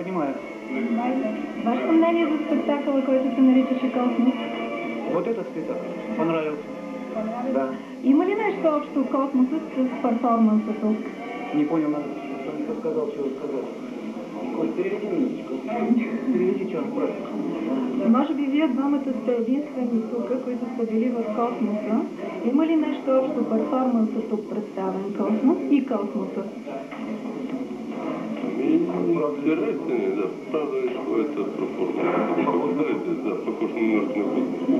понимаю. Вашето мнение за спектакъла, който се наричаше Космос? Вот этот спектакль понравился. Да. Има ли нещо общо космосът с перформанса тук? Не понял, надо, кто сказал, чего сказал. Коль, переведи минуточку. Переведи, что он просит. Може би вие двамата сте единствени тук, които сте били в космоса. Има ли нещо общо перформанса тук представен Космос и космосът? Интересно, да, правда е своята перформанс. Да, похож на мертвый космос.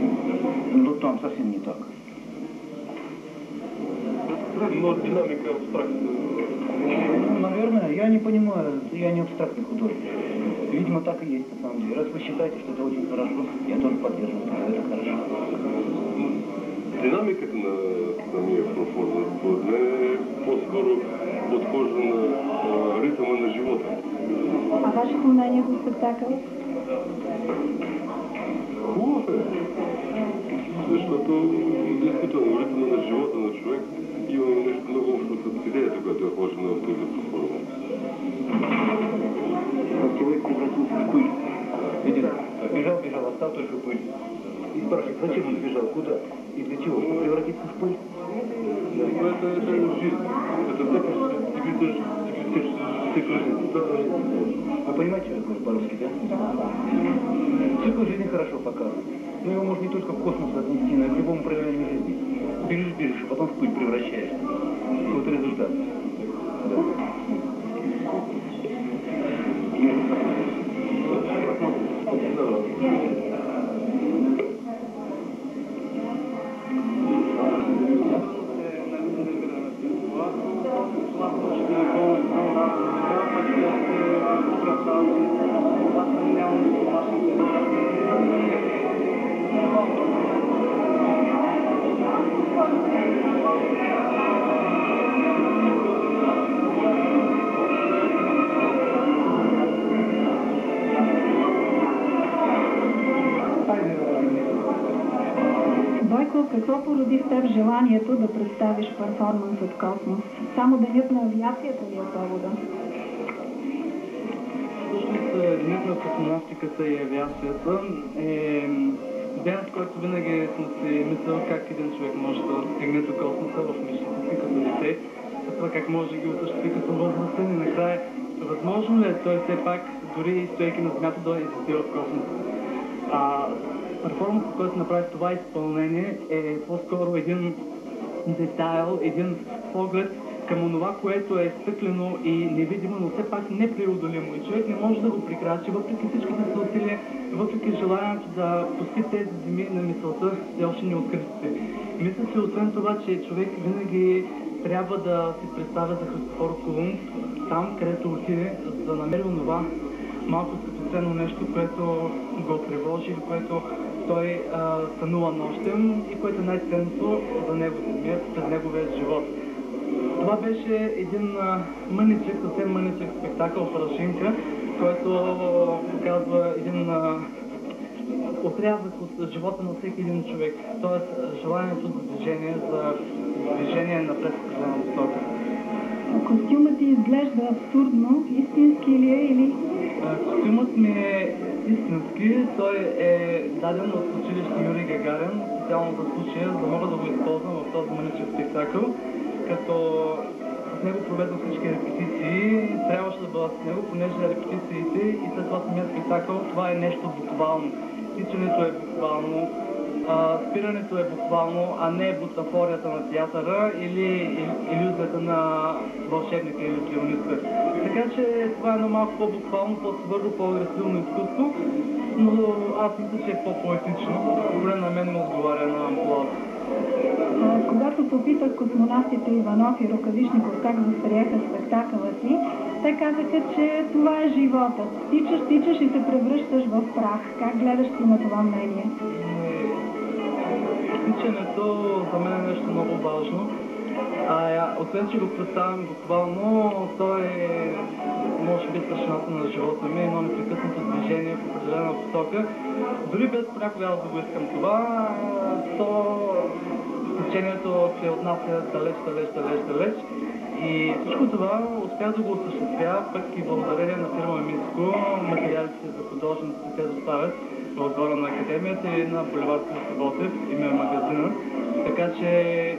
Ну, там совсем не так. Но динамика абстрактная. Ну, наверное, я не понимаю, я не абстрактный художник. Видимо, так и есть, на самом деле. Раз вы считаете, что это очень хорошо, я тоже поддерживаю, что это хорошо. Динамиката на самия перформанс, според мен е по-скоро подхожда на ритъма на живота. А вашето мнение за спектакъл? Хубав е, защото действително ритъма на живота на човек има нещо много общо с идеята, която е вложена в този перформанс. Как человек превратился в пыль. Видите? Бежал, остал только пыль. И спрашивает, зачем он бежал, куда и для чего? Чтобы превратиться в пыль? Это жизнь. Это цикл жизни. Вы понимаете, что я говорю по-русски, да? Цикл жизни хорошо показывает. Но его можно не только в космос отнести, но и к любому проявлению жизни. Бежишь, а потом в пыль превращаешься. Вот результат. Да. Какво породи в теб желанието да представиш перформансът Космос? Само денят на авиацията ли е повода? Всъщност денят на космонавтиката и авиацията е ден, в който винаги съм си мислил как един човек може да стигне до космоса в мечтите си като дете, за това как може да ги осъществи като възрастен и накрая възможно ли е той все пак, дори стоейки на земята, да излезе в космоса. Перформансът, който направи в това изпълнение, е по-скоро един детайл, един поглед към онова, което е стъклено и невидимо, но все пак непреодолимо. И човек не може да го прикрачи, въпреки всичките си усилия, въпреки желанието да пусти тези земи на мисълта, все още неоткритите. Мисля си, освен това, че човек винаги трябва да си представя за Христофор Колумб там, където отиде, за да намери онова малко скъпоценно нещо, което го тревожи, което той сънува нощем и което е най-ценното за него самият, през неговия живот. Това беше един мъничък, съвсем мъничък спектакъл Прашинка, който показва един отрязък от живота на всеки един човек. Т.е. желанието за движение напред в определена посока. Костюмът ти изглежда абсурдно. Истински ли е или? Костюмът ми е истински. Той е даден от училище Юрий Гагарин, специално за случая, за да мога да го използвам в този мъничък спектакъл, като с него проведох всички репетиции. Трябваше да бъда с него, понеже репетициите и след това самия спектакъл, това е нещо буквално. Тичането е буквално, спирането е буквално, а не бутафорията на театъра или илюзията на вълшебника или пиониста. Така че това е едно малко по-буквално, по-твърдо, по-агресивно изкуство, но аз мисля, че е по-поетично. Поне на мен ме отговаря на амплуата. Когато попитах космонавтите Иванов и Рукавишников как възприеха спектакъла ти, те казаха, че това е животът. Тичаш и се превръщаш в прах. Как гледаш ти на това мнение? Тичането за мен е нещо много важно. Освен, че го представям буквално, той е, може би, същината на живота ми, едно непрекъснато движение в определена посока. Дори без понякога аз да го искам това, то течението се отнася далеч. И всичко това успях да го осъществя, пък и благодарение на фирма Минско, материалите за художниците се доставят в двора на академията и на булевард Христо Ботев, име магазина. Така че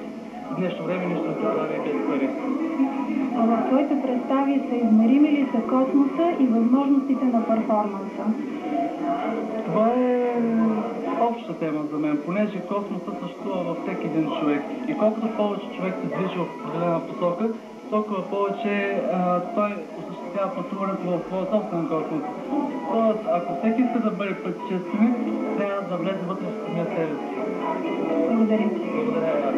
в днешно време нищо не се прави без пари. А в твоите представи са измерими ли са космоса и възможностите на перформанса? Това е обща тема за мен, понеже космоса съществува във всеки един човек. И колкото повече човек се движи в определена посока, толкова повече той осъществява пътуването в своя собствен космос. Тоест, ако всеки иска да бъде пътешественик, трябва да влезе вътре в самия себе си. Благодаря. Благодаря.